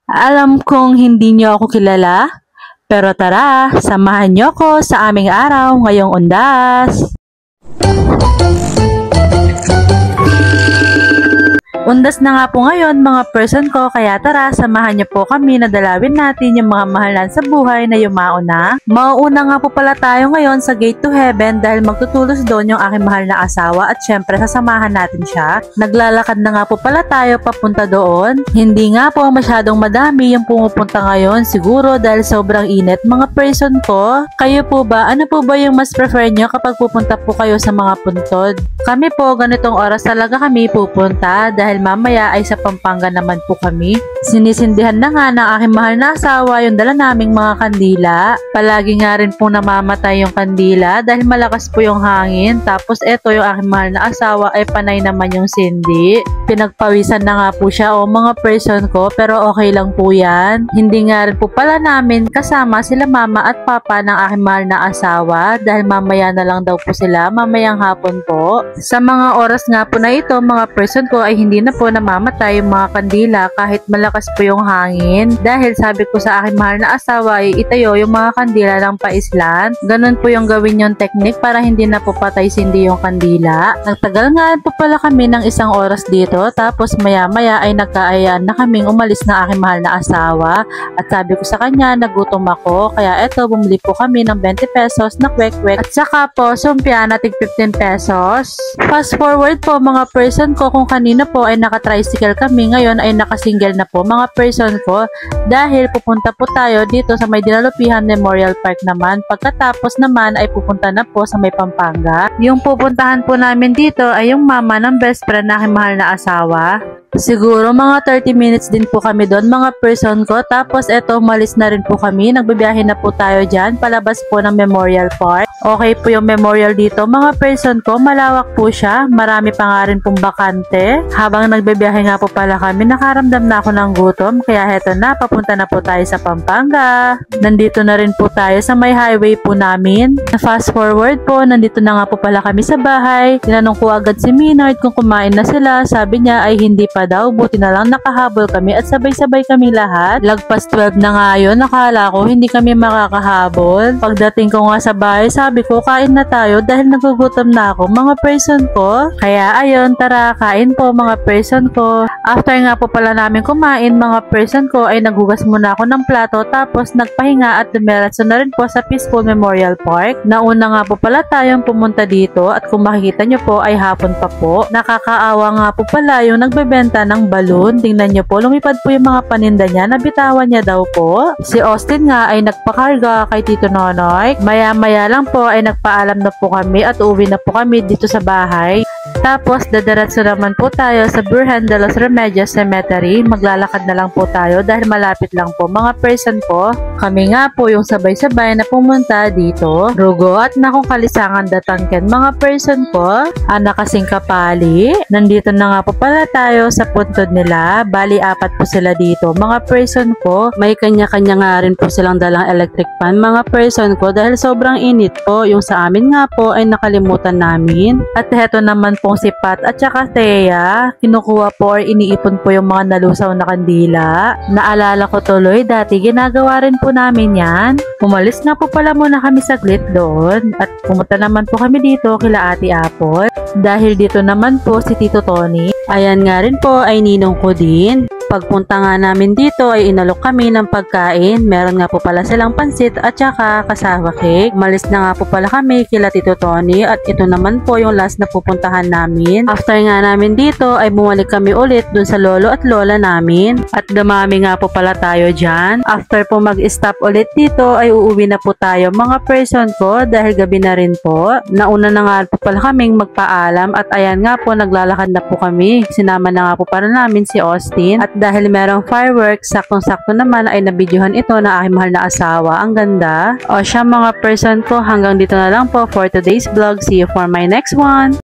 Alam kong hindi niyo ako kilala, pero tara, samahan niyo ako sa aming araw ngayong undas. Undas na nga po ngayon mga person ko, kaya tara samahan niyo po kami na dalawin natin yung mga mahalan sa buhay na yumao na. Mauuna nga po pala tayo ngayon sa Gate to Heaven dahil magtutulos doon yung aking mahal na asawa at syempre sasamahan natin siya. Naglalakad na nga po pala tayo papunta doon. Hindi nga po masyadong madami yung pumupunta ngayon siguro dahil sobrang init. Mga person ko, kayo po ba? Ano po ba yung mas prefer nyo kapag pupunta po kayo sa mga puntod? Kami po ganitong oras talaga kami pupunta dahil mamaya ay sa Pampanga naman po kami. Sinisindihan na nga ng aking mahal na asawa yung dala naming mga kandila. Palagi nga rin po namamatay yung kandila dahil malakas po yung hangin. Tapos eto yung aking mahal na asawa ay panay naman yung sindi. Pinagpawisan na nga po siya o mga person ko pero okay lang po yan. Hindi nga rin po pala namin kasama sila mama at papa ng aking mahal na asawa dahil mamaya na lang daw po sila, mamayang hapon po. Sa mga oras nga po na ito mga person ko ay hindi na po namamatay yung mga kandila kahit malakas po yung hangin dahil sabi ko sa aking mahal na asawa ay itayo yung mga kandila ng paislan. Ganun po yung gawin yung technique para hindi na po patay sindi yung kandila. Nagtagal nga po pala kami ng isang oras dito tapos maya maya ay nagkaayaan na kaming umalis na aking mahal na asawa at sabi ko sa kanya nagutom ako kaya eto bumili po kami ng 20 pesos na kwek-kwek at saka po sumpya na tig 15 pesos. Fast forward po mga person ko, kung kanina po ay naka-tricycle kami, ngayon ay naka-single na po mga person ko dahil pupunta po tayo dito sa may Dinalupihan Memorial Park naman. Pagkatapos naman ay pupunta na po sa may Pampanga. Yung pupuntahan po namin dito ay yung mama ng best friend na aking mahal na asawa. Siguro mga 30 minutes din po kami doon mga person ko. Tapos eto umalis na rin po kami. Nagbibiyahe na po tayo dyan palabas po ng Memorial Park. Okay po yung memorial dito mga person ko. Malawak po siya. Marami pa nga rin pong bakante. Habang nagbibiyahe nga po pala kami, nakaramdam na ako ng gutom. Kaya heto na, papunta na po tayo sa Pampanga. Nandito na rin po tayo sa may highway po namin. Fast forward po, nandito na nga po pala kami sa bahay. Tinanong ko agad si Minard kung kumain na sila. Sabi niya ay hindi pa daw, buti na lang nakahabol kami at sabay-sabay kami lahat. Lagpas 12 na nga yun, nakala ko hindi kami makakahabol. Pagdating ko nga sa bahay, sabi ko kain na tayo dahil nagugutom na ako mga person ko. Kaya ayun, tara kain po mga person ko. After nga po pala namin kumain mga person ko ay naghugas muna ako ng plato tapos nagpahinga at dumiretso na rin po sa Peaceful Memorial Park. Nauna nga po pala tayong pumunta dito at kung makikita nyo po ay hapon pa po. Nakakaawa nga po pala yung nagbebenta ng balon. Tingnan nyo po, lumipad po yung mga paninda niya, nabitawan niya daw po. Si Austin nga ay nagpakarga kay Tito Nonoy. Maya-maya lang po ay nagpaalam na po kami at uwi na po kami dito sa bahay. Tapos dadiretso naman po tayo sa Virgen de los Remedios Cemetery. Maglalakad na lang po tayo dahil malapit lang po mga person ko. Kami nga po yung sabay-sabay na pumunta dito. Rugo at nakong kalisangan datangken mga person ko. Anak kasing kapali. Nandito na nga po pala tayo sa puntod nila. Bali 4 po sila dito. Mga person ko, may kanya-kanya nga rin po silang dalang electric fan mga person ko dahil sobrang init po. Yung sa amin nga po ay nakalimutan namin. At heto naman po si Pat at saka Thea, kinukuha po or iniipon po yung mga nalusaw na kandila. Naalala ko tuloy, dati ginagawa rin po namin yan. Umalis nga po pala muna kami saglit doon at pumunta naman po kami dito kila Ate Apple. Dahil dito naman po si Tito Tony. Ayan nga rin po ay ninong ko din. Pagpunta nga namin dito ay inalok kami ng pagkain. Meron nga po pala silang pansit at saka kasawa cake. Umalis na nga po pala kami kila Tito Tony at ito naman po yung last na pupuntahan namin. After nga namin dito ay bumalik kami ulit dun sa lolo at lola namin. At dumami nga po pala tayo dyan. After po mag-stop ulit dito ay uuwi na po tayo mga person ko dahil gabi na rin po. Nauna na nga po pala kaming magpaalam at ayan nga po naglalakad na po kami. Sinama na nga po pala namin si Austin at dahil merong fireworks, saktong-sakto naman ay nabidyohan ito na aking mahal na asawa. Ang ganda. O siya mga person ko, hanggang dito na lang po for today's vlog. See you for my next one.